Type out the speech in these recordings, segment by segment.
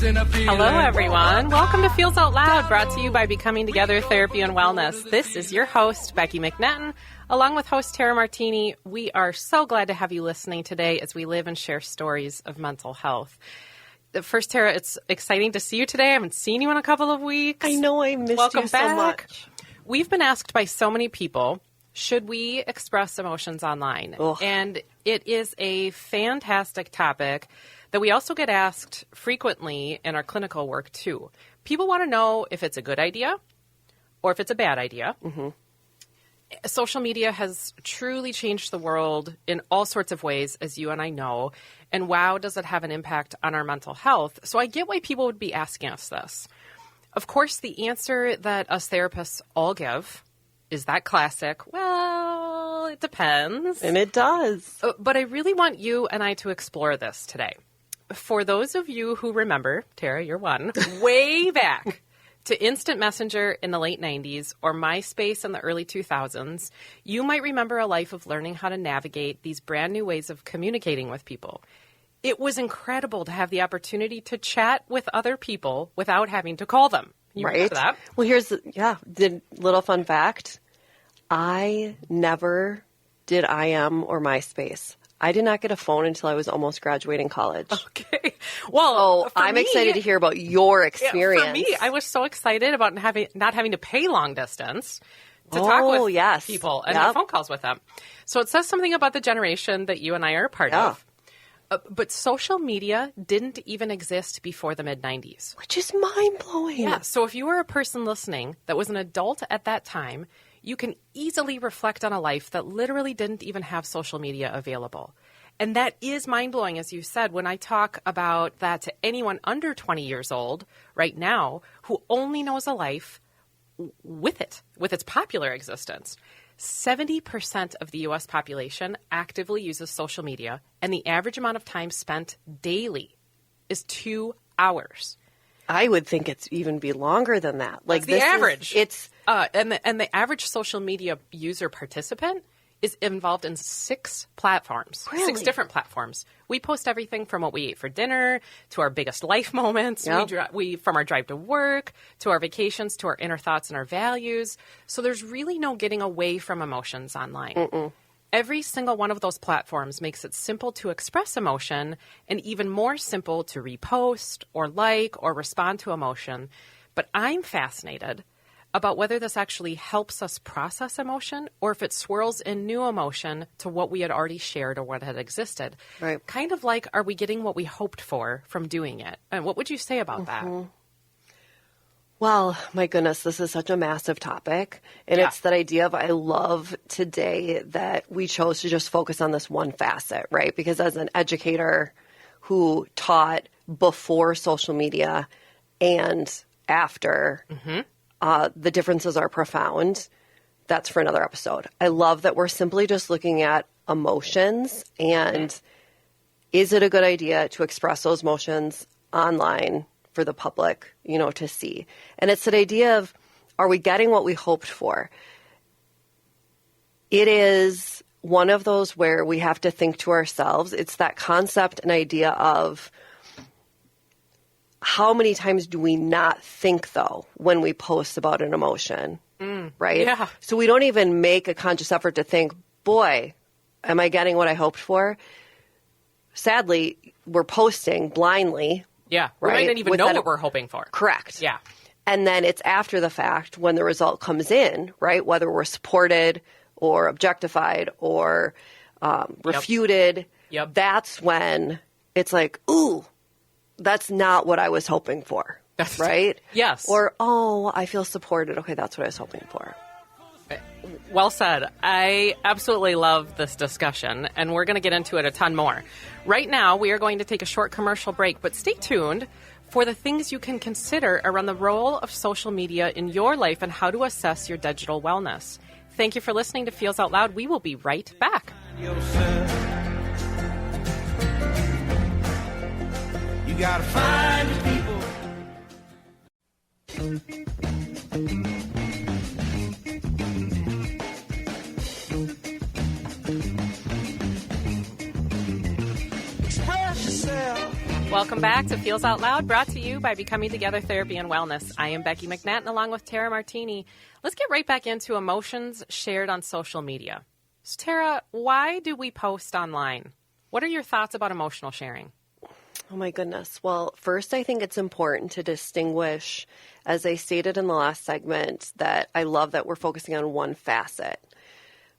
Hello, everyone. Welcome to Feels Out Loud, brought to you by Becoming Together Therapy and Wellness. This is your host, Becky McNetton. Along with host Tara Martini, we are so glad to have you listening today as we live and share stories of mental health. First, Tara, it's exciting to see you today. I haven't seen you in a couple of weeks. I know, I missed Welcome you so back. much. We've been asked by so many people, should we express emotions online? Ugh. And it is a fantastic topic that we also get asked frequently in our clinical work, too. People want to know if it's a good idea or if it's a bad idea. Mm-hmm. Social media has truly changed the world in all sorts of ways, as you and I know. And wow, does it have an impact on our mental health? So I get why people would be asking us this. Of course, the answer that us therapists all give is that classic, well, it depends. And it does. But I really want you and I to explore this today. For those of you who remember, Tara, you're one, way back to Instant Messenger in the late 90s or MySpace in the early 2000s, you might remember a life of learning how to navigate these brand new ways of communicating with people. It was incredible to have the opportunity to chat with other people without having to call them. You remember that? Well, here's the little fun fact. I never did IM or MySpace. I did not get a phone until I was almost graduating college. Okay. Well, I'm excited to hear about your experience. For me, I was so excited about not having to pay long distance to talk with people and have phone calls with them. So it says something about the generation that you and I are a part of. But social media didn't even exist before the mid-90s. Which is mind-blowing. Yeah. So if you were a person listening that was an adult at that time, you can easily reflect on a life that literally didn't even have social media available. And that is mind-blowing, as you said, when I talk about that to anyone under 20 years old right now who only knows a life with its popular existence. 70% of the U.S. population actively uses social media, and the average amount of time spent daily is 2 hours. I would think it's even be longer than that. Like the average. And the average social media user participant is involved in 6 platforms, Really? 6 different platforms. We post everything from what we ate for dinner to our biggest life moments, we from our drive to work to our vacations to our inner thoughts and our values. So there's really no getting away from emotions online. Mm-mm. Every single one of those platforms makes it simple to express emotion and even more simple to repost or like or respond to emotion. But I'm fascinated about whether this actually helps us process emotion or if it swirls in new emotion to what we had already shared or what had existed. Right. Kind of like, are we getting what we hoped for from doing it? And what would you say about that? Well, my goodness, this is such a massive topic. And it's that idea of I love today that we chose to just focus on this one facet, right? Because as an educator who taught before social media and after, the differences are profound. That's for another episode. I love that we're simply just looking at emotions and is it a good idea to express those emotions online for the public, to see. And it's that idea of, are we getting what we hoped for? It is one of those where we have to think to ourselves. It's that concept and idea of how many times do we not think, though, when we post about an emotion, right? Yeah. So we don't even make a conscious effort to think, boy, am I getting what I hoped for? Sadly, we're posting blindly. Yeah, we right? might not even know what we're hoping for. Correct. Yeah. And then it's after the fact when the result comes in, right? Whether we're supported or objectified or refuted. Yep. That's when it's like, ooh, that's not what I was hoping for, right? Yes. Or, oh, I feel supported. Okay, that's what I was hoping for. Well said. I absolutely love this discussion, and we're going to get into it a ton more. Right now, we are going to take a short commercial break, but stay tuned for the things you can consider around the role of social media in your life and how to assess your digital wellness. Thank you for listening to Feels Out Loud. We will be right back. You gotta find the people. Welcome back to Feels Out Loud, brought to you by Becoming Together Therapy and Wellness. I am Becky McNatt, along with Tara Martini. Let's get right back into emotions shared on social media. So, Tara, why do we post online? What are your thoughts about emotional sharing? Oh, my goodness. Well, first, I think it's important to distinguish, as I stated in the last segment, that I love that we're focusing on one facet.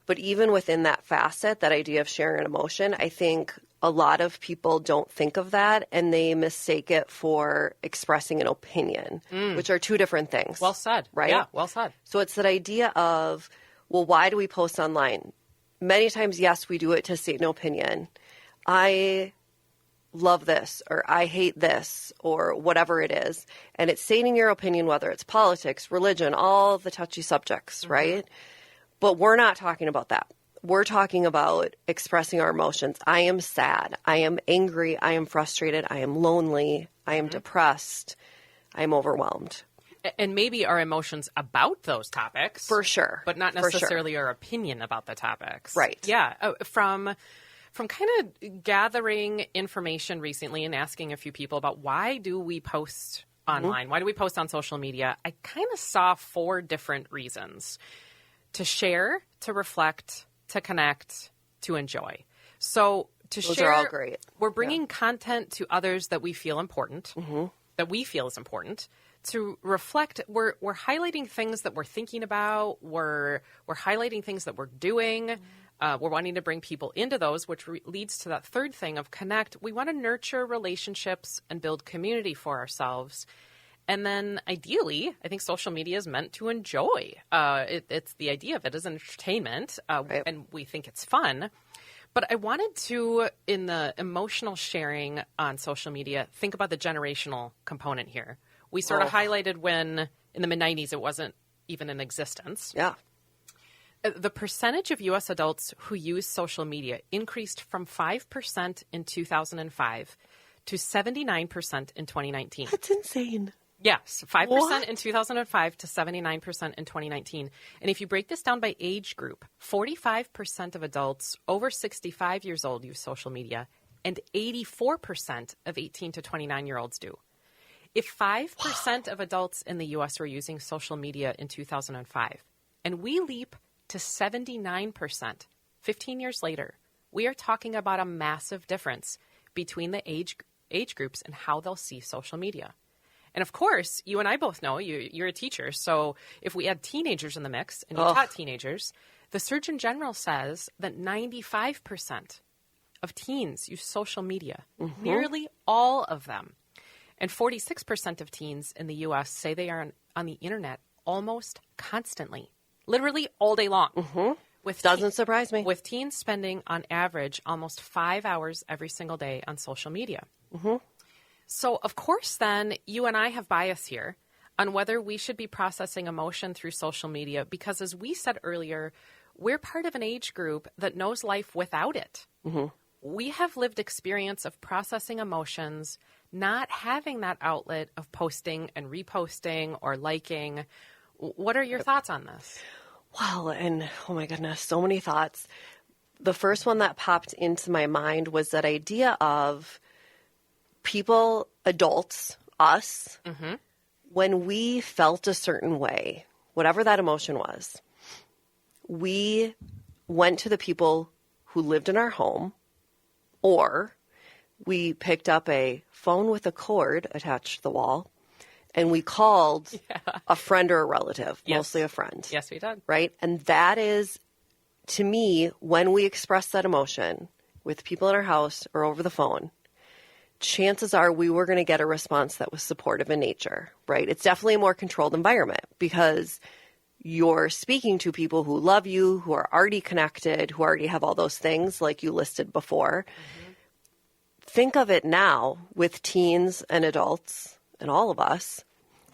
But even within that facet, that idea of sharing an emotion, I think a lot of people don't think of that, and they mistake it for expressing an opinion, which are two different things. Well said. Right? Yeah, well said. So it's that idea of, well, why do we post online? Many times, yes, we do it to state an opinion. I love this, or I hate this, or whatever it is. And it's stating your opinion, whether it's politics, religion, all the touchy subjects, right? But we're not talking about that. We're talking about expressing our emotions. I am sad. I am angry. I am frustrated. I am lonely. I am depressed. I am overwhelmed. And maybe our emotions about those topics. For sure. But not necessarily our opinion about the topics. Right. Yeah. From kind of gathering information recently and asking a few people about why do we post online? Why do we post on social media? I kind of saw 4 different reasons: to share, to reflect, to connect, to enjoy. So to Those share, are all great. we're bringing content to others that we feel important, that we feel is important. To reflect, we're highlighting things that we're thinking about. We're highlighting things that we're doing. We're wanting to bring people into those, which leads to that third thing of connect. We want to nurture relationships and build community for ourselves. And then ideally, I think social media is meant to enjoy. It's the idea of it as entertainment, Right. and we think it's fun. But I wanted to, in the emotional sharing on social media, think about the generational component here. We sort of highlighted when, in the mid-'90s, it wasn't even in existence. Yeah. The percentage of U.S. adults who use social media increased from 5% in 2005 to 79% in 2019. That's insane. Yes, 5% What? in 2005 to 79% in 2019. And if you break this down by age group, 45% of adults over 65 years old use social media, and 84% of 18 to 29-year-olds do. If 5% of adults in the U.S. were using social media in 2005, and we leap to 79% 15 years later, we are talking about a massive difference between the age groups and how they'll see social media. And of course, you and I both know, you're a teacher, so if we add teenagers in the mix, and you taught teenagers, the Surgeon General says that 95% of teens use social media, nearly all of them. And 46% of teens in the U.S. say they are on the internet almost constantly, literally all day long. Doesn't surprise me. With teens spending, on average, almost 5 hours every single day on social media. So, of course, then, you and I have bias here on whether we should be processing emotion through social media because, as we said earlier, we're part of an age group that knows life without it. We have lived experience of processing emotions, not having that outlet of posting and reposting or liking. What are your thoughts on this? Well, and oh my goodness, so many thoughts. The first one that popped into my mind was that idea of people, adults, us, when we felt a certain way, whatever that emotion was, we went to the people who lived in our home, or we picked up a phone with a cord attached to the wall, and we called a friend or a relative, mostly a friend. Yes, we did. Right? And that is, to me, when we express that emotion with people in our house or over the phone, chances are we were going to get a response that was supportive in nature, right? It's definitely a more controlled environment because you're speaking to people who love you, who are already connected, who already have all those things like you listed before. Think of it now with teens and adults and all of us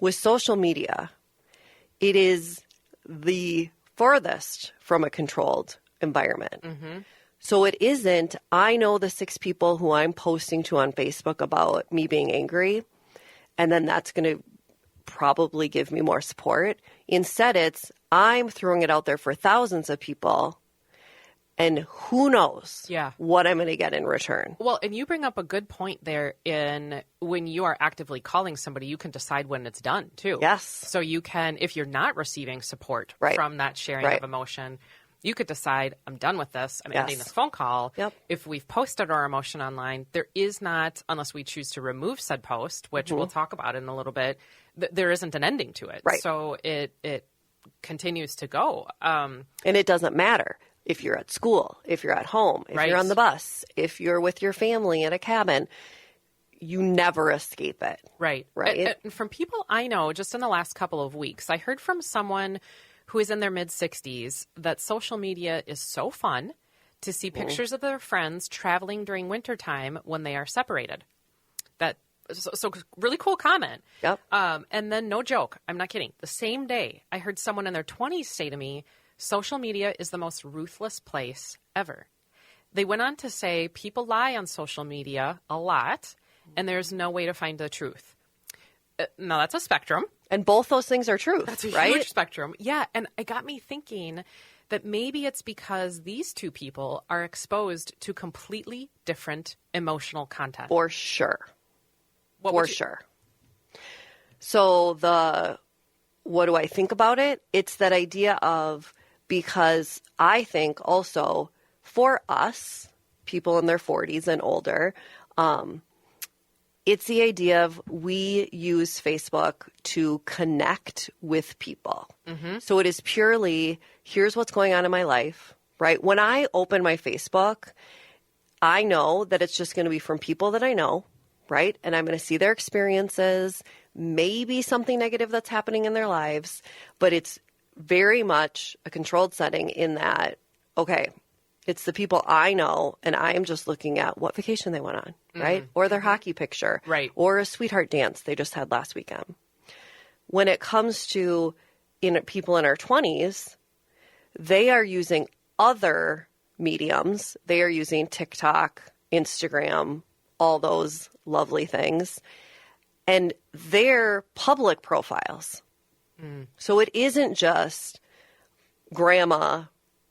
with social media. It is the furthest from a controlled environment. So it isn't, I know the 6 people who I'm posting to on Facebook about me being angry, and then that's going to probably give me more support. Instead, it's, I'm throwing it out there for thousands of people, And who knows Yeah. what I'm going to get in return. Well, and you bring up a good point there in when you are actively calling somebody, you can decide when it's done too. Yes. So you can, if you're not receiving support Right. from that sharing Right. of emotion, you could decide, I'm done with this. I'm Yes. ending this phone call. Yep. If we've posted our emotion online, there is not, unless we choose to remove said post, which we'll talk about in a little bit, there isn't an ending to it. Right. So it continues to go. And it doesn't matter if you're at school, if you're at home, if Right. you're on the bus, if you're with your family in a cabin, you never escape it. Right. Right. And from people I know, just in the last couple of weeks, I heard from someone who is in their mid-60s that social media is so fun to see pictures of their friends traveling during wintertime when they are separated. So really cool comment. Yep. And then, no joke, I'm not kidding, the same day I heard someone in their 20s say to me, social media is the most ruthless place ever. They went on to say people lie on social media a lot, and there's no way to find the truth. Now, that's a spectrum. And both those things are truth, That's a right? huge spectrum. Yeah, and it got me thinking that maybe it's because these two people are exposed to completely different emotional content. For sure. What For would you- sure. So what do I think about it? It's that idea of, because I think also for us, people in their 40s and older, it's the idea of we use Facebook to connect with people. So it is purely, here's what's going on in my life, right? When I open my Facebook, I know that it's just going to be from people that I know, right? And I'm going to see their experiences, maybe something negative that's happening in their lives, but it's very much a controlled setting in that, okay, it's the people I know, and I am just looking at what vacation they went on, right? Or their hockey picture. Right. Or a sweetheart dance they just had last weekend. When it comes to people in our 20s, they are using other mediums. They are using TikTok, Instagram, all those lovely things. And they're public profiles. So it isn't just grandma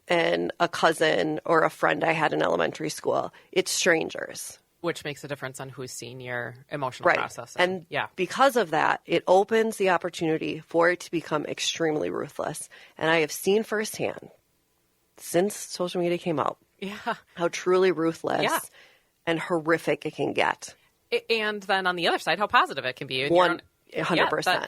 and a cousin or a friend I had in elementary school. It's strangers. Which makes a difference on who's seen your emotional Right. process. And yeah. because of that, it opens the opportunity for it to become extremely ruthless. And I have seen firsthand, since social media came out, Yeah. how truly ruthless Yeah. and horrific it can get. And then on the other side, how positive it can be. 100%.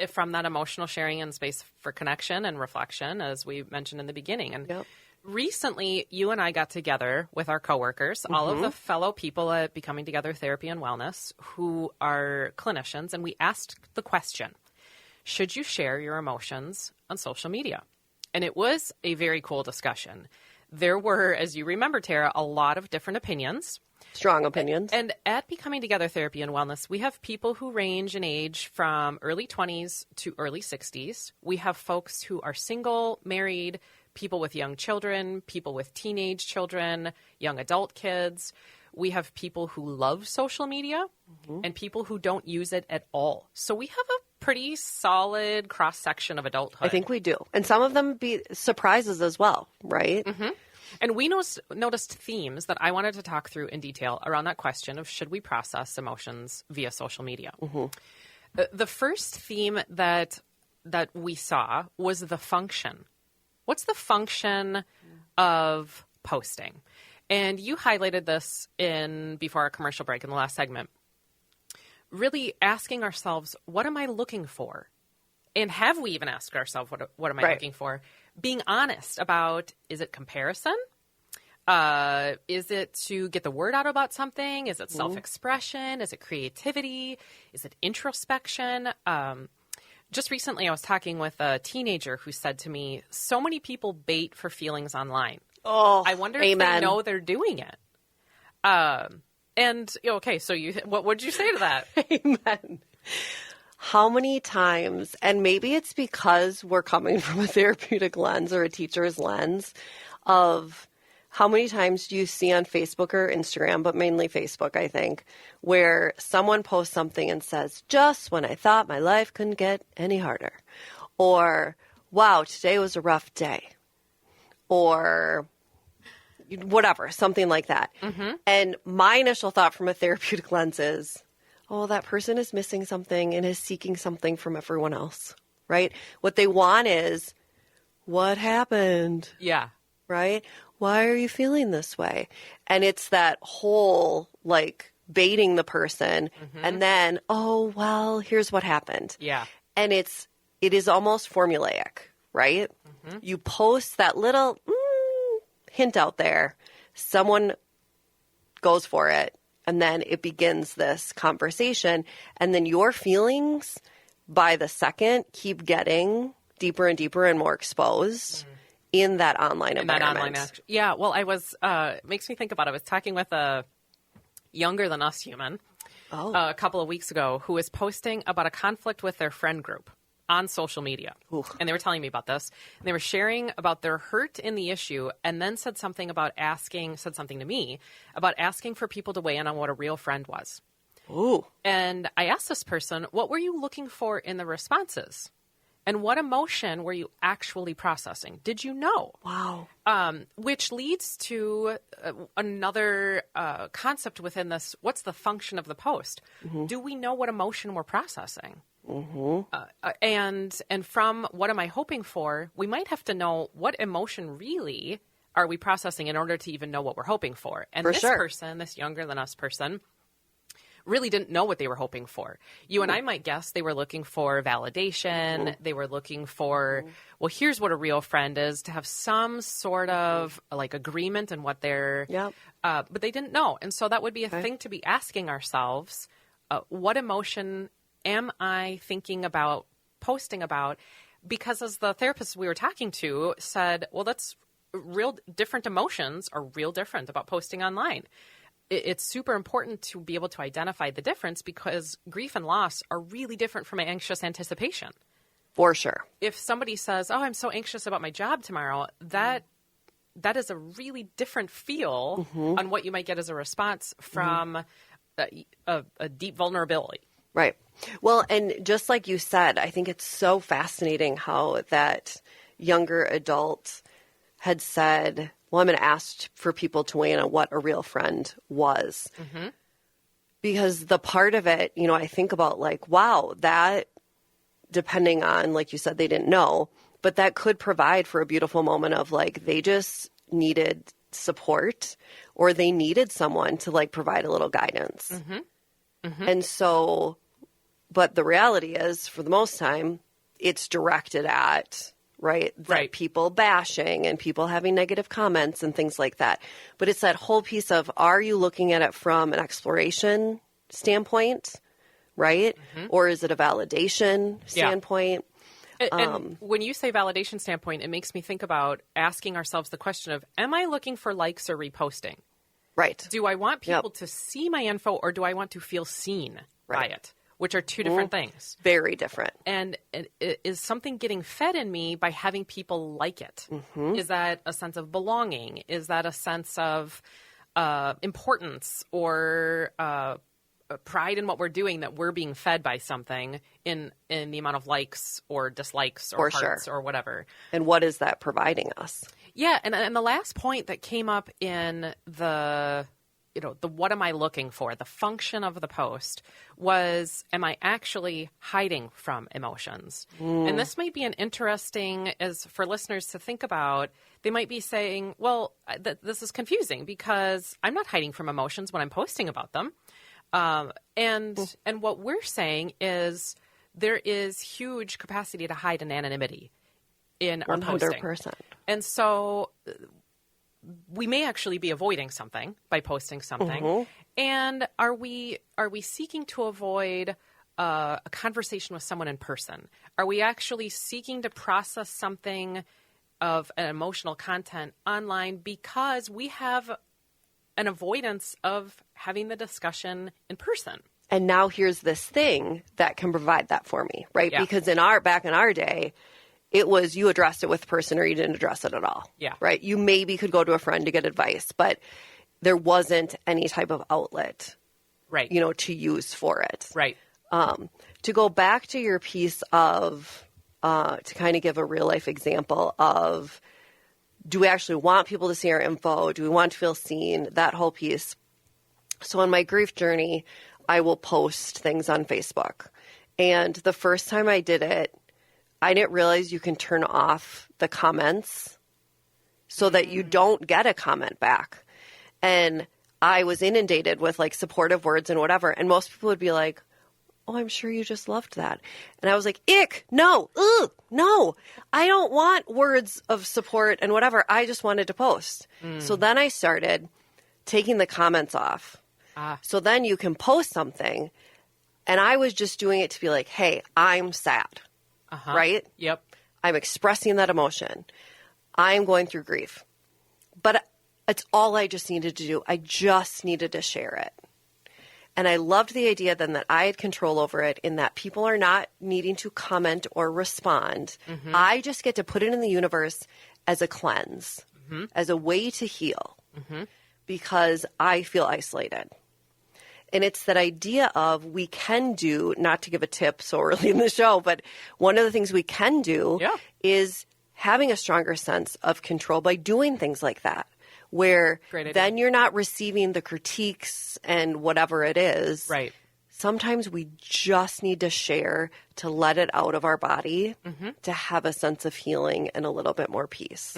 Yeah, from that emotional sharing and space for connection and reflection, as we mentioned in the beginning. And Yep. recently, you and I got together with our coworkers, all of the fellow people at Becoming Together Therapy and Wellness who are clinicians, and we asked the question, should you share your emotions on social media? And it was a very cool discussion. There were, as you remember, Tara, a lot of different opinions. Strong opinions. And at Becoming Together Therapy and Wellness, we have people who range in age from early 20s to early 60s. We have folks who are single, married, people with young children, people with teenage children, young adult kids. We have people who love social media and people who don't use it at all. So we have a pretty solid cross-section of adulthood. I think we do. And some of them be surprises as well, right? And we noticed themes that I wanted to talk through in detail around that question of should we process emotions via social media. The first theme that we saw was the function. What's the function of posting? And you highlighted this before our commercial break in the last segment. Really asking ourselves, what am I looking for? And have we even asked ourselves, what am I Right. looking for? Being honest about, is it comparison? Is it to get the word out about something? Is it self-expression? Is it creativity? Is it introspection? Just recently, I was talking with a teenager who said to me, so many people bait for feelings online. Oh, I wonder if amen. they know they're doing it. And, okay, so what would you say to that? Amen. How many times, and maybe it's because we're coming from a therapeutic lens or a teacher's lens, of how many times do you see on Facebook or Instagram, but mainly Facebook, I think, where someone posts something and says, just when I thought my life couldn't get any harder. Or, wow, today was a rough day. Or whatever, something like that. And my initial thought from a therapeutic lens is, oh, that person is missing something and is seeking something from everyone else, right? What they want is, what happened? Yeah. Right? Why are you feeling this way? And it's that whole, like, baiting the person and then, oh, well, here's what happened. Yeah. And it is almost formulaic, right? You post that little hint out there, someone goes for it, and then it begins this conversation, and then your feelings by the second keep getting deeper and deeper and more exposed in that online environment. Yeah, well, I was, makes me think about, I was talking with a younger than us human a couple of weeks ago who was posting about a conflict with their friend group on social media. Oof. And they were telling me about this. And they were sharing about their hurt in the issue and then said something to me about asking for people to weigh in on what a real friend was. Ooh. And I asked this person, what were you looking for in the responses? And what emotion were you actually processing? Did you know? Wow. Which leads to another concept within this. What's the function of the post? Do we know what emotion we're processing? And from what am I hoping for, we might have to know what emotion really are we processing in order to even know what we're hoping for. And this person, this younger than us person, really didn't know what they were hoping for. You and I might guess they were looking for validation. They were looking for, well, here's what a real friend is, to have some sort of like agreement in what they're, but they didn't know. And so that would be a thing to be asking ourselves, what emotion am I thinking about posting about? Because as the therapist we were talking to said, well, that's real different emotions are real different about posting online. It's super important to be able to identify the difference because grief and loss are really different from anxious anticipation. For sure. If somebody says, oh, I'm so anxious about my job tomorrow, that is a really different feel on what you might get as a response from a deep vulnerability. Right. Well, and just like you said, I think it's so fascinating how that younger adult had said, well, I'm going to ask for people to weigh in on what a real friend was. Because the part of it, you know, I think about like, wow, that depending on, like you said, they didn't know, but that could provide for a beautiful moment of like, they just needed support or they needed someone to like provide a little guidance. And so, but the reality is for the most time, it's directed at people bashing and people having negative comments and things like that. But it's that whole piece of, are you looking at it from an exploration standpoint, right? Or is it a validation standpoint? And when you say validation standpoint, it makes me think about asking ourselves the question of, am I looking for likes or reposting? Right. Do I want people to see my info or do I want to feel seen by it? Which are two different things. Very different. And is something getting fed in me by having people like it? Is that a sense of belonging? Is that a sense of importance or pride in what we're doing, that we're being fed by something in the amount of likes or dislikes or hearts or whatever? And what is that providing us? Yeah, and the last point that came up in the what am I looking for? The function of the post was, am I actually hiding from emotions? And this might be an interesting, as for listeners to think about, they might be saying, well, this is confusing because I'm not hiding from emotions when I'm posting about them. And what we're saying is there is huge capacity to hide in anonymity in our 100%. posting. And so we may actually be avoiding something by posting something. And are we seeking to avoid a conversation with someone in person? Are we actually seeking to process something of an emotional content online because we have an avoidance of having the discussion in person? And now here's this thing that can provide that for me, right? Yeah. Because back in our day, it was you addressed it with the person or you didn't address it at all. Yeah. Right? You maybe could go to a friend to get advice, but there wasn't any type of outlet, right? To use for it. Right. To go back to your piece of, to kind of give a real life example of Do we actually want people to see our info? Do we want to feel seen? That whole piece. So on my grief journey, I will post things on Facebook. And the first time I did it, I didn't realize you can turn off the comments so that you don't get a comment back. And I was inundated with like supportive words and whatever. And most people would be like, oh, I'm sure you just loved that. And I was like, ick, no, ugh, no. I don't want words of support and whatever. I just wanted to post. So then I started taking the comments off. So then you can post something. And I was just doing it to be like, hey, I'm sad. Right? Yep. I'm expressing that emotion. I'm going through grief. But it's all I just needed to do. I just needed to share it. And I loved the idea then that I had control over it in that people are not needing to comment or respond. I just get to put it in the universe as a cleanse, as a way to heal because I feel isolated. And it's that idea of we can do, not to give a tip so early in the show, but one of the things we can do is having a stronger sense of control by doing things like that, where then you're not receiving the critiques and whatever it is. Right. Sometimes we just need to share to let it out of our body to have a sense of healing and a little bit more peace.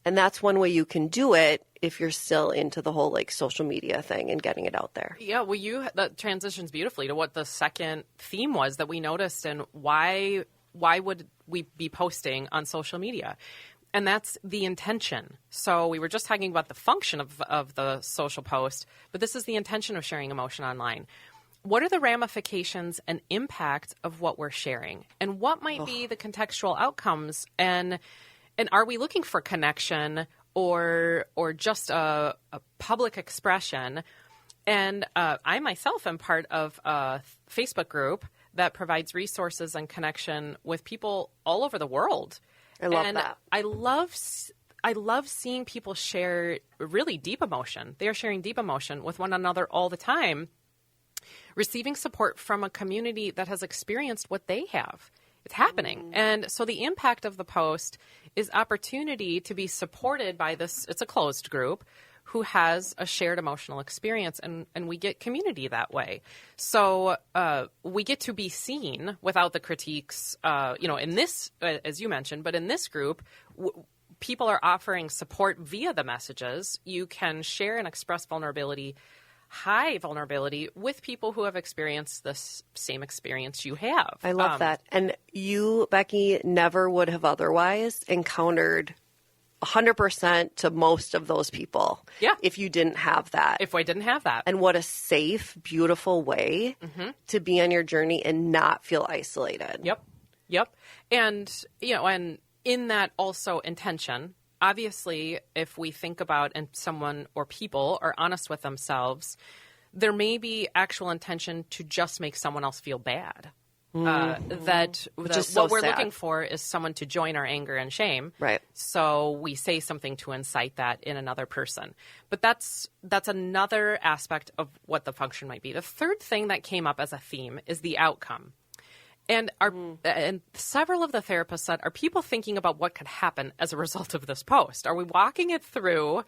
And that's one way you can do it if you're still into the whole like social media thing and getting it out there. Yeah, well, that transitions beautifully to what the second theme was that we noticed and why would we be posting on social media? And that's the intention. So we were just talking about the function of the social post, but this is the intention of sharing emotion online. What are the ramifications and impact of what we're sharing? And what might be the contextual outcomes? And are we looking for connection or just a public expression? And I myself am part of a Facebook group that provides resources and connection with people all over the world. I love that. I love seeing people share really deep emotion. They are sharing deep emotion with one another all the time, receiving support from a community that has experienced what they have. It's happening. And so the impact of the post is opportunity to be supported by this. It's a closed group who has a shared emotional experience, and we get community that way. So we get to be seen without the critiques, in this, as you mentioned, but in this group, people are offering support via the messages. You can share and express high vulnerability with people who have experienced this same experience you have. I love that. And you, Becky, never would have otherwise encountered 100% to most of those people if you didn't have that. If I didn't have that. And what a safe, beautiful way to be on your journey and not feel isolated. Yep. And, and in that also intention, obviously, if we think about and someone or people are honest with themselves, there may be actual intention to just make someone else feel bad. What we're looking for is someone to join our anger and shame. Right. So we say something to incite that in another person. But that's another aspect of what the function might be. The third thing that came up as a theme is the outcome. And and several of the therapists said, are people thinking about what could happen as a result of this post? Are we walking it through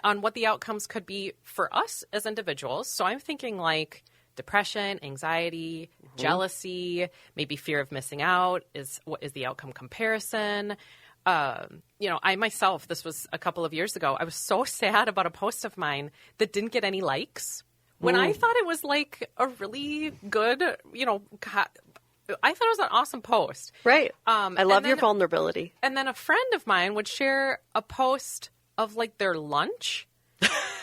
on what the outcomes could be for us as individuals? So I'm thinking like depression, anxiety, jealousy, maybe fear of missing out. What is the outcome comparison? I myself, this was a couple of years ago, I was so sad about a post of mine that didn't get any likes. When I thought it was like a really good, I thought it was an awesome post. Right. I love your vulnerability. And then a friend of mine would share a post of like their lunch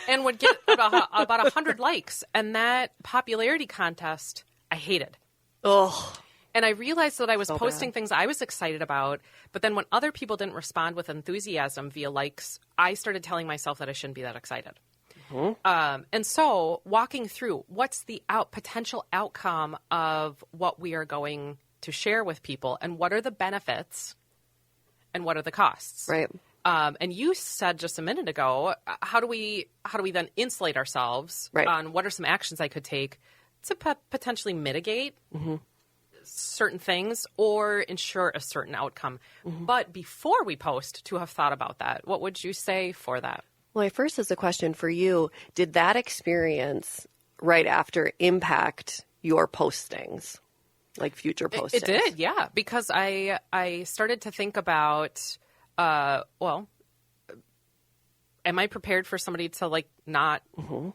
and would get about 100 likes. And that popularity contest, I hated. Oh. And I realized that I was posting things I was excited about. But then when other people didn't respond with enthusiasm via likes, I started telling myself that I shouldn't be that excited. And so walking through what's the potential outcome of what we are going to share with people and what are the benefits and what are the costs. Right. And you said just a minute ago, how do we then insulate ourselves on what are some actions I could take to potentially mitigate certain things or ensure a certain outcome. But before we post, to have thought about that, what would you say for that? Well, first is a question for you. Did that experience right after impact your postings, like future postings? It did, yeah, because I started to think about, am I prepared for somebody to like not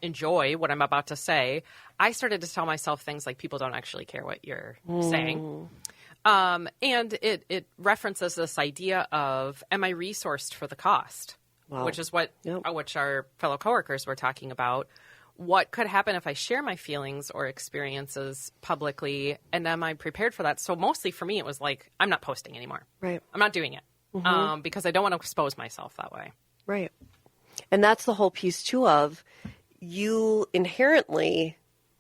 enjoy what I'm about to say? I started to tell myself things like people don't actually care what you're saying. And it references this idea of, am I resourced for the cost? Wow. Which is what which our fellow coworkers were talking about. What could happen if I share my feelings or experiences publicly, and am I prepared for that? So mostly for me, it was like, I'm not posting anymore. Right. I'm not doing it because I don't want to expose myself that way. Right. And that's the whole piece, too, of you inherently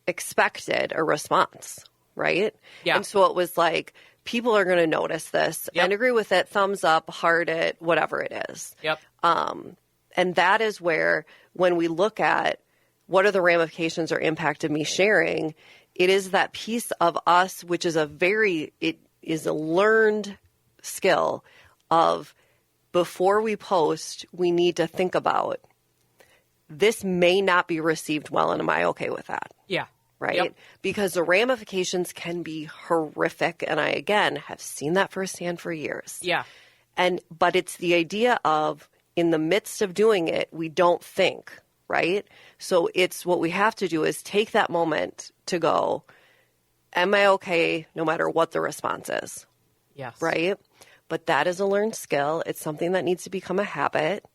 expected a response, right? Yeah. And so it was like, people are going to notice this and agree with it, thumbs up, heart it, whatever it is. Yep. And that is where, when we look at what are the ramifications or impact of me sharing, it is that piece of us, which is it is a learned skill of, before we post, we need to think about, this may not be received well, and am I okay with that? Yeah. Right? Yep. Because the ramifications can be horrific, and I, again, have seen that firsthand for years. Yeah. But it's the idea of, in the midst of doing it, we don't think, right? So it's what we have to do is take that moment to go, am I okay no matter what the response is? Yes. Right? But that is a learned skill. It's something that needs to become a habit.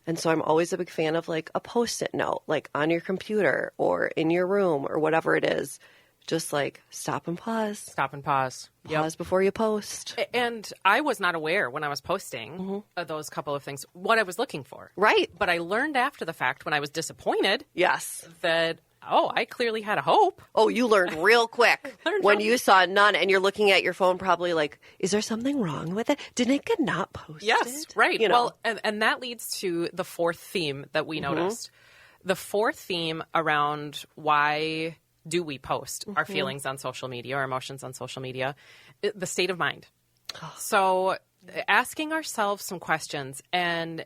And so I'm always a big fan of like a Post-it note, like on your computer or in your room or whatever it is. Just like stop and pause. Stop and pause. Pause before you post. And I was not aware when I was posting those couple of things, what I was looking for. Right. But I learned after the fact, when I was disappointed, Yes. that, I clearly had a hope. Oh, you learned real quick when you saw none, and you're looking at your phone probably like, is there something wrong with it? Did it get not posted? Yes, right. You know. Well, and that leads to the fourth theme that we noticed. The fourth theme around why do we post our feelings on social media, our emotions on social media, the state of mind. So asking ourselves some questions, and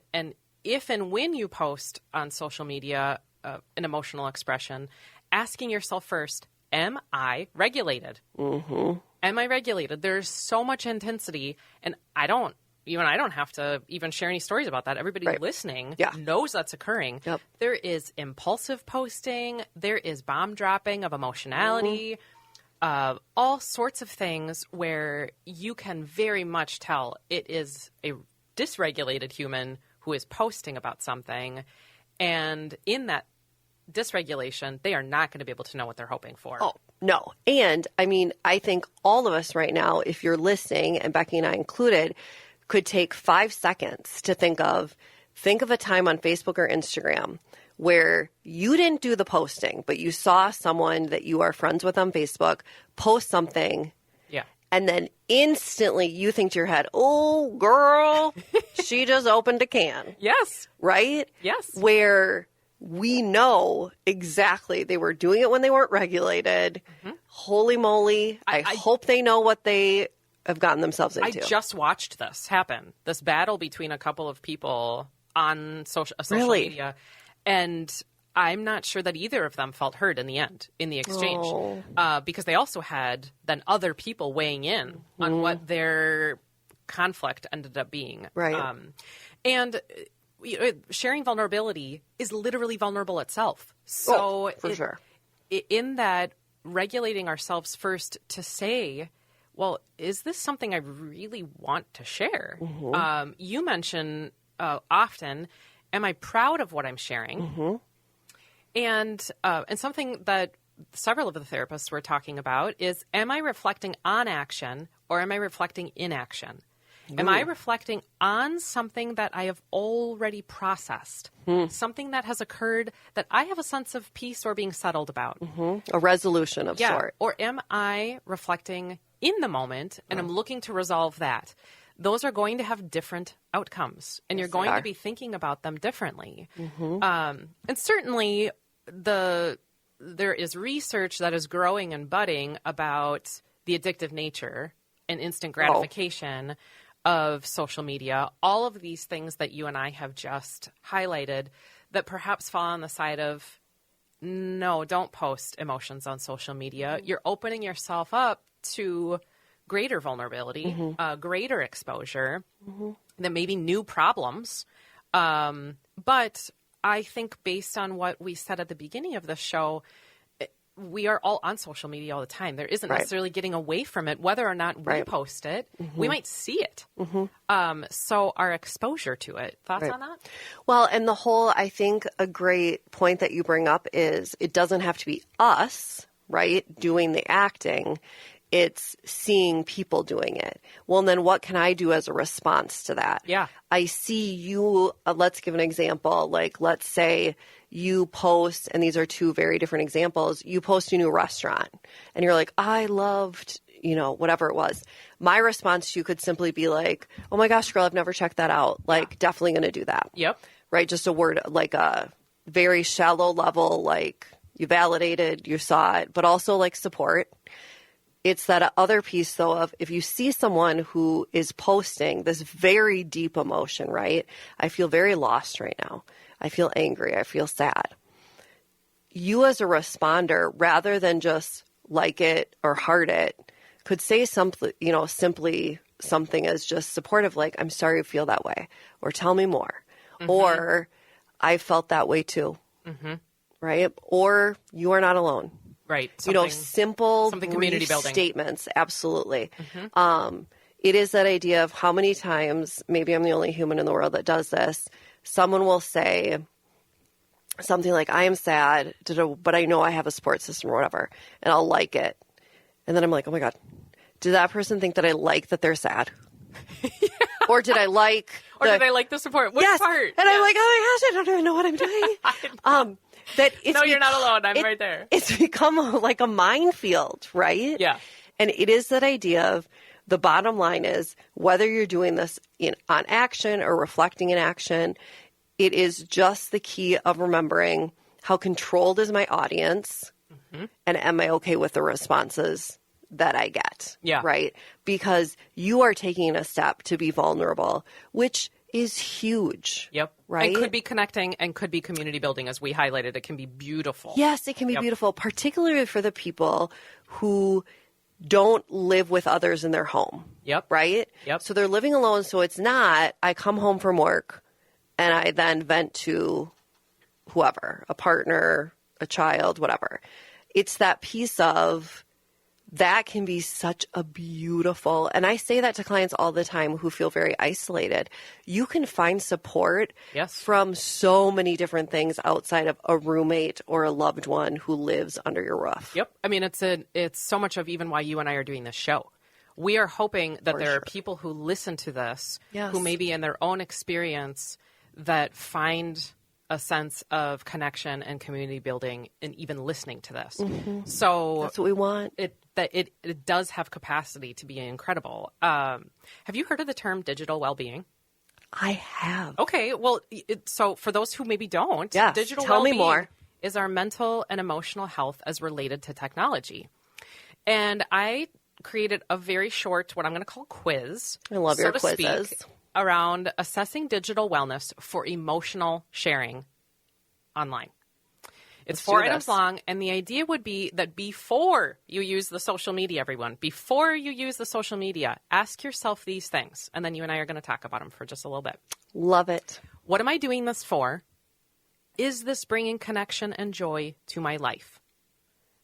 if and when you post on social media an emotional expression, asking yourself first, am I regulated? Am I regulated? There's so much intensity, and I don't have to even share any stories about that. Everybody listening knows that's occurring. Yep. There is impulsive posting. There is bomb dropping of emotionality, all sorts of things where you can very much tell it is a dysregulated human who is posting about something. And in that dysregulation, they are not going to be able to know what they're hoping for. Oh, no. And I mean, I think all of us right now, if you're listening, and Becky and I included, could take 5 seconds to think of a time on Facebook or Instagram where you didn't do the posting, but you saw someone that you are friends with on Facebook post something. Yeah. And then instantly you think to your head, oh, girl, she just opened a can. Yes. Right? Yes. Where we know exactly they were doing it when they weren't regulated. Holy moly. I hope they know what they have gotten themselves into. I just watched this happen, this battle between a couple of people on social media. And I'm not sure that either of them felt heard in the end, in the exchange, because they also had then other people weighing in on what their conflict ended up being. Right. And sharing vulnerability is literally vulnerable itself. So for sure. In that, regulating ourselves first to say, well, is this something I really want to share? You mention often, am I proud of what I'm sharing? And something that several of the therapists were talking about is, am I reflecting on action or am I reflecting inaction? Am I reflecting on something that I have already processed, something that has occurred that I have a sense of peace or being settled about? A resolution of sort. Or am I reflecting in the moment and I'm looking to resolve that? Those are going to have different outcomes, and you're going to be thinking about them differently. And certainly there is research that is growing and budding about the addictive nature and instant gratification of social media, all of these things that you and I have just highlighted that perhaps fall on the side of, no, don't post emotions on social media. You're opening yourself up to greater vulnerability, greater exposure, then maybe new problems. But I think based on what we said at the beginning of the show, we are all on social media all the time. There isn't necessarily getting away from it, whether or not we post it. We might see it. So our exposure to it. Thoughts on that? Well, and I think a great point that you bring up is it doesn't have to be us, right, doing the acting. It's seeing people doing it. Well, and then what can I do as a response to that? Yeah. I see you, let's give an example. Like, let's say you post, and these are two very different examples, you post a new restaurant, and you're like, I loved, whatever it was. My response to you could simply be like, oh my gosh, girl, I've never checked that out. Like, definitely going to do that. Yep. Right? Just a word, like a very shallow level, like you validated, you saw it, but also like support. It's that other piece, though, of if you see someone who is posting this very deep emotion, right? I feel very lost right now. I feel angry. I feel sad. You as a responder, rather than just like it or heart it, could say something, simply something as just supportive, like, I'm sorry you feel that way, or tell me more, or I felt that way too, right? Or you are not alone. Right. Simple community building statements. Absolutely. It is that idea of how many times, maybe I'm the only human in the world that does this, someone will say something like, I am sad, but I know I have a support system or whatever, and I'll like it. And then I'm like, oh my God, did that person think that I like that they're sad? Or did I like did I like the support? Which part? And I'm like, oh my gosh, I don't even know what I'm doing. You're not alone. I'm right there. It's become like a minefield, right? Yeah. And it is that idea of the bottom line is whether you're doing this on action or reflecting in action, it is just the key of remembering how controlled is my audience and am I okay with the responses that I get? Yeah. Right? Because you are taking a step to be vulnerable, which is huge. Yep. Right? And could be connecting and could be community building, as we highlighted. It can be beautiful. Yes, it can be beautiful, particularly for the people who don't live with others in their home. Yep. Right? Yep. So they're living alone. So it's not, I come home from work and I then vent to whoever, a partner, a child, whatever. It's that piece of that can be such a beautiful, and I say that to clients all the time who feel very isolated. You can find support from so many different things outside of a roommate or a loved one who lives under your roof. Yep. I mean, it's so much of even why you and I are doing this show. We are hoping that there are people who listen to this who maybe in their own experience that find a sense of connection and community building and even listening to this. So that's what we want. It does have capacity to be incredible. Have you heard of the term digital well-being? I have. Okay. Well, so for those who maybe don't, digital tell well-being me more. Is our mental and emotional health as related to technology. And I created a very short, what I'm going to call quiz. I love your quizzes. Speak, around assessing digital wellness for emotional sharing online. It's 4 items long, and the idea would be that before you use the social media, everyone, before you use the social media, ask yourself these things, and then you and I are going to talk about them for just a little bit. Love it. What am I doing this for? Is this bringing connection and joy to my life?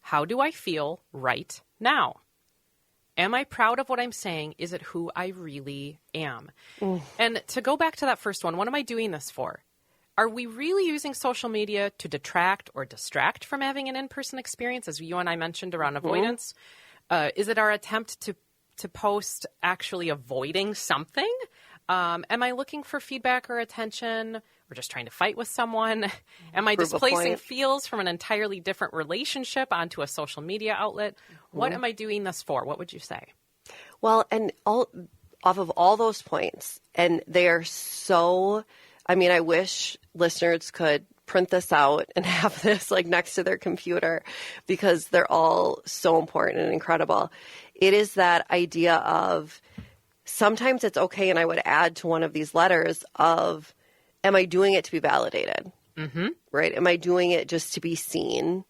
How do I feel right now? Am I proud of what I'm saying? Is it who I really am? And to go back to that first one, what am I doing this for? Are we really using social media to detract or distract from having an in-person experience, as you and I mentioned around avoidance? Is it our attempt to post actually avoiding something? Am I looking for feedback or attention, or just trying to fight with someone? Am I displacing feels from an entirely different relationship onto a social media outlet? What am I doing this for? What would you say? Well, and off of all those points, and they are so, I mean, I wish listeners could print this out and have this like next to their computer because they're all so important and incredible. It is that idea of sometimes it's okay, and I would add to one of these letters of, am I doing it to be validated? Mm-hmm. Right? Am I doing it just to be seen?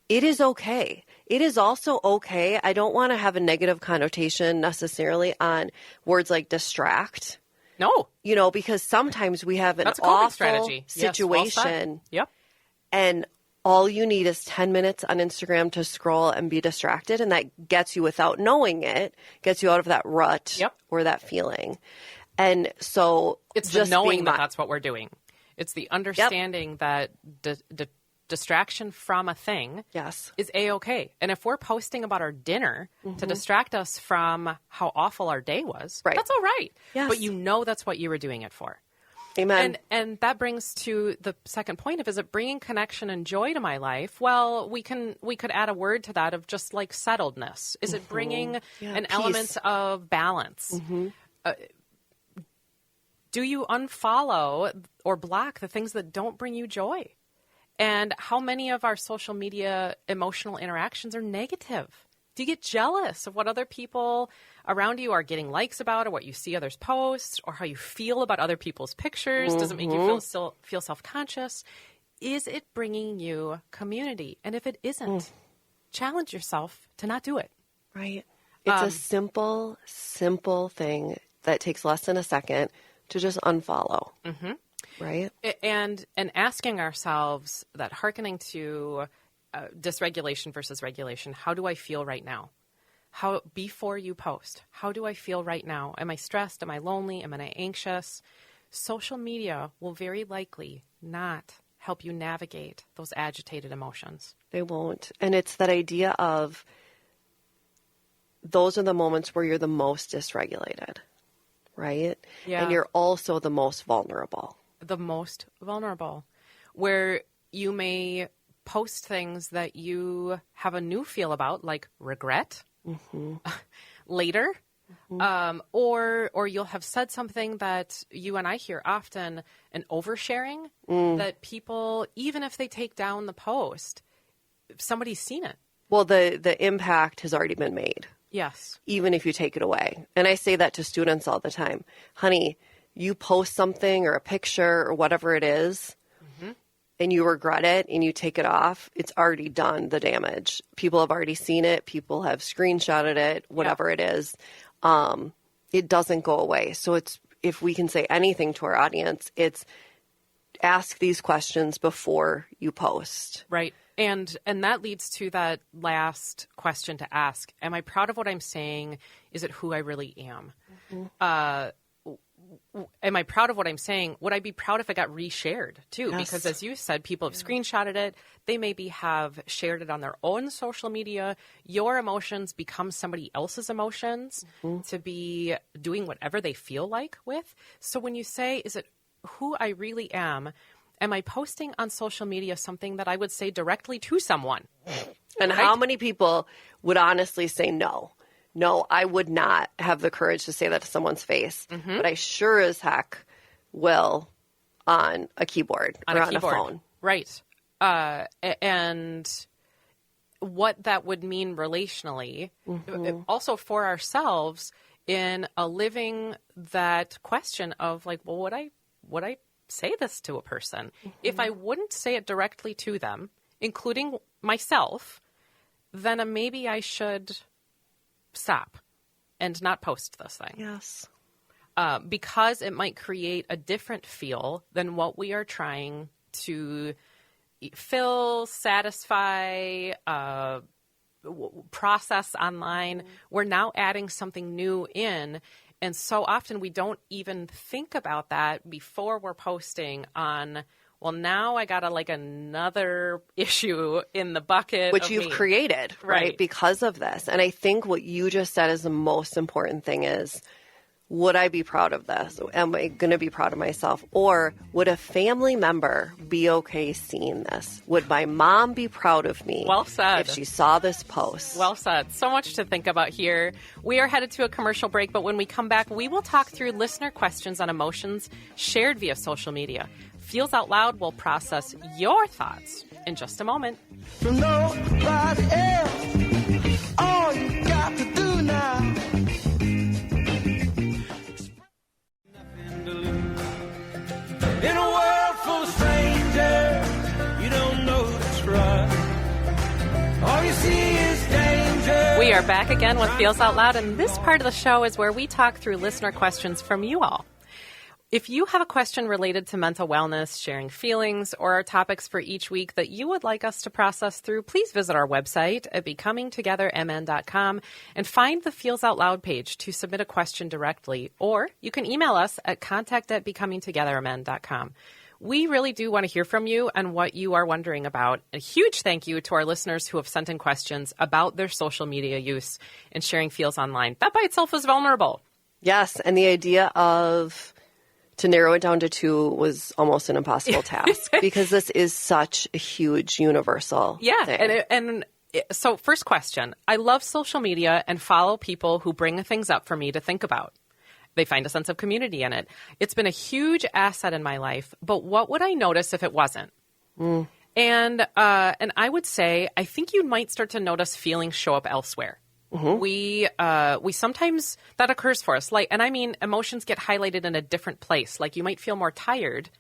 It is okay. It is also okay. I don't want to have a negative connotation necessarily on words like distract. No. You know, because sometimes we have an That's a coping awful strategy. situation. Yes, well, and all you need is 10 minutes on Instagram to scroll and be distracted. And that gets you, without knowing it, gets you out of that rut or that feeling. And so it's just the knowing that that's what we're doing. It's the understanding that the distraction from a thing is A-okay. And if we're posting about our dinner to distract us from how awful our day was, that's all right. Yes. But you know that's what you were doing it for. Amen. And that brings to the second point of, is it bringing connection and joy to my life? Well, we could add a word to that of just like settledness. Is it bringing an element of balance? Do you unfollow or block the things that don't bring you joy? And how many of our social media emotional interactions are negative? Do you get jealous of what other people around you are getting likes about, or what you see others post, or how you feel about other people's pictures? Does it make you feel self-conscious? Is it bringing you community? And if it isn't, challenge yourself to not do it. Right. It's a simple, simple thing that takes less than a second to just unfollow. Mm-hmm. Right. And asking ourselves that, hearkening to dysregulation versus regulation, how do I feel right now? How, before you post, how do I feel right now? Am I stressed? Am I lonely? Am I anxious? Social media will very likely not help you navigate those agitated emotions. They won't. And it's that idea of, those are the moments where you're the most dysregulated, right? Yeah. And you're also the most vulnerable. The most vulnerable, where you may post things that you have a new feel about, like regret, later, or you'll have said something that you and I hear often, an oversharing, that people, even if they take down the post, somebody's seen it. Well, the impact has already been made. Yes. Even if you take it away. And I say that to students all the time. Honey, you post something or a picture or whatever it is, and you regret it and you take it off, it's already done, the damage. People have already seen it. People have screenshotted it, whatever it is. It doesn't go away. So it's, if we can say anything to our audience, it's ask these questions before you post. Right. And that leads to that last question to ask. Am I proud of what I'm saying? Is it who I really am? Am I proud of what I'm saying? Would I be proud if it got reshared too? Yes. Because as you said, people have screenshotted it. They maybe have shared it on their own social media. Your emotions become somebody else's emotions to be doing whatever they feel like with. So when you say, is it who I really am I posting on social media something that I would say directly to someone? And how many people would honestly say no? No, I would not have the courage to say that to someone's face, but I sure as heck will on a keyboard or on a phone. Right. And what that would mean relationally, also for ourselves, in a living that question of like, well, would I say this to a person? If I wouldn't say it directly to them, including myself, then maybe I should stop and not post this thing. Yes. Because it might create a different feel than what we are trying to fill, satisfy, process online. We're now adding something new in. And so often we don't even think about that before we're posting on, well, now I got another issue in the bucket. Which you've created, right? Because of this. And I think what you just said is the most important thing is, would I be proud of this? Am I going to be proud of myself? Or would a family member be okay seeing this? Would my mom be proud of me? Well said. If she saw this post? Well said. So much to think about here. We are headed to a commercial break, but when we come back, we will talk through listener questions on emotions shared via social media. Feels Out Loud will process your thoughts in just a moment. From nobody else, all you got to do We are back again with Feels Out Loud, and this part of the show is where we talk through listener questions from you all. If you have a question related to mental wellness, sharing feelings, or our topics for each week that you would like us to process through, please visit our website at becomingtogethermn.com and find the Feels Out Loud page to submit a question directly, or you can email us at contact@becomingtogethermn.com. We really do want to hear from you and what you are wondering about. A huge thank you to our listeners who have sent in questions about their social media use and sharing feels online. That by itself is vulnerable. Yes, and the idea of to narrow it down to 2 was almost an impossible task because this is such a huge universal thing. So first question, I love social media and follow people who bring things up for me to think about. They find a sense of community in it. It's been a huge asset in my life, but what would I notice if it wasn't? And I would say, I think you might start to notice feelings show up elsewhere. We sometimes, that occurs for us. Emotions get highlighted in a different place. Like you might feel more tired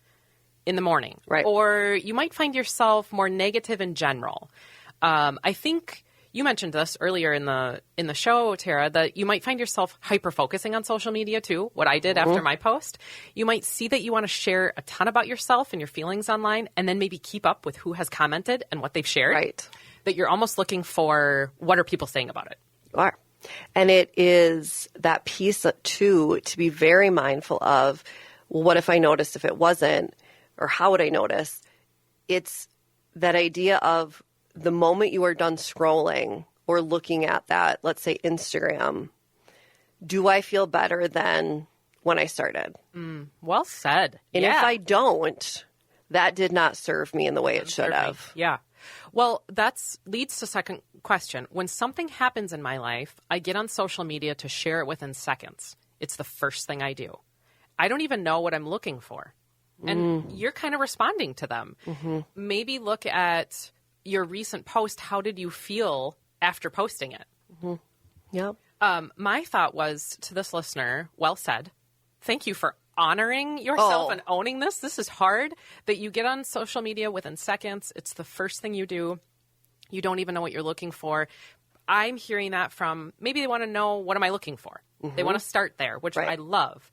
in the morning. Right. Or you might find yourself more negative in general. I think you mentioned this earlier in the show, Tara, that you might find yourself hyper-focusing on social media too, what I did after my post. You might see that you want to share a ton about yourself and your feelings online and then maybe keep up with who has commented and what they've shared. Right. That you're almost looking for what are people saying about it. You are. And it is that piece, too, to be very mindful of, well, what if I noticed if it wasn't, or how would I notice? It's that idea of the moment you are done scrolling or looking at that, let's say Instagram, do I feel better than when I started? Well said. And if I don't, that did not serve me in the way it should have. Yeah. Well, that leads to second question. When something happens in my life, I get on social media to share it within seconds. It's the first thing I do. I don't even know what I'm looking for. And you're kind of responding to them. Maybe look at your recent post. How did you feel after posting it? Yep. My thought was to this listener, well said. Thank you for honoring yourself and owning this. This is hard, that you get on social media within seconds. It's the first thing you do. You don't even know what you're looking for. I'm hearing that from, maybe they want to know, what am I looking for? They want to start there, which I love.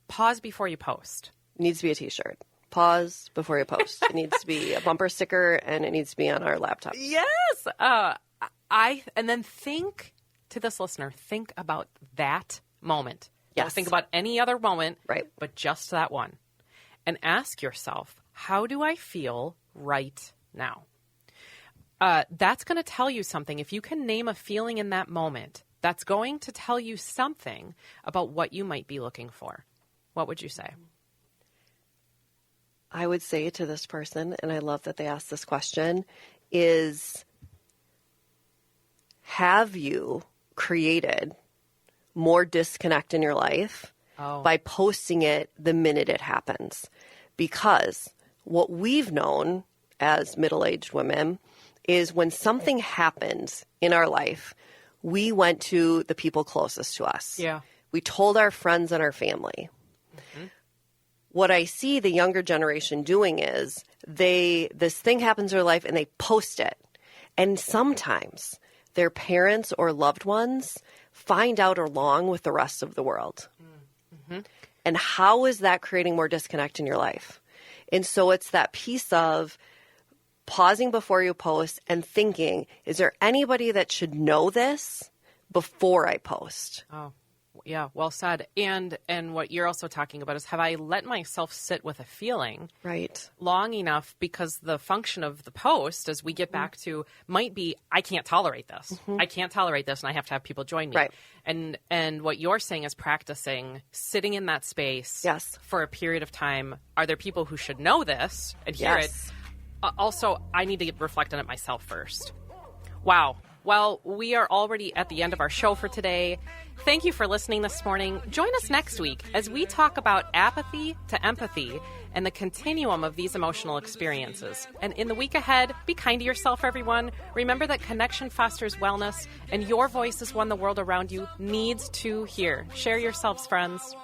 Pause before you post. It needs to be a t-shirt. Pause before you post. It needs to be a bumper sticker, and it needs to be on our laptop. Yes. And then think, to this listener, think about that moment. Yes. Don't think about any other moment, right? But just that one. And ask yourself, how do I feel right now? That's going to tell you something. If you can name a feeling in that moment, that's going to tell you something about what you might be looking for. What would you say? I would say to this person, and I love that they asked this question, is have you created more disconnect in your life by posting it the minute it happens? Because what we've known as middle-aged women is when something happens in our life, we went to the people closest to us. Yeah. We told our friends and our family. What I see the younger generation doing is this thing happens in their life and they post it. And sometimes their parents or loved ones find out along with the rest of the world. And how is that creating more disconnect in your life? And so it's that piece of pausing before you post and thinking, is there anybody that should know this before I post? Oh, yeah, well said. And what you're also talking about is, have I let myself sit with a feeling long enough? Because the function of the post, as we get back to, might be, I can't tolerate this. I can't tolerate this, and I have to have people join me. Right. And what you're saying is practicing sitting in that space for a period of time. Are there people who should know this and hear it? Also, I need to reflect on it myself first. Wow. Well, we are already at the end of our show for today. Thank you for listening this morning. Join us next week as we talk about apathy to empathy and the continuum of these emotional experiences. And in the week ahead, be kind to yourself, everyone. Remember that connection fosters wellness, and your voice is one the world around you needs to hear. Share yourselves, friends.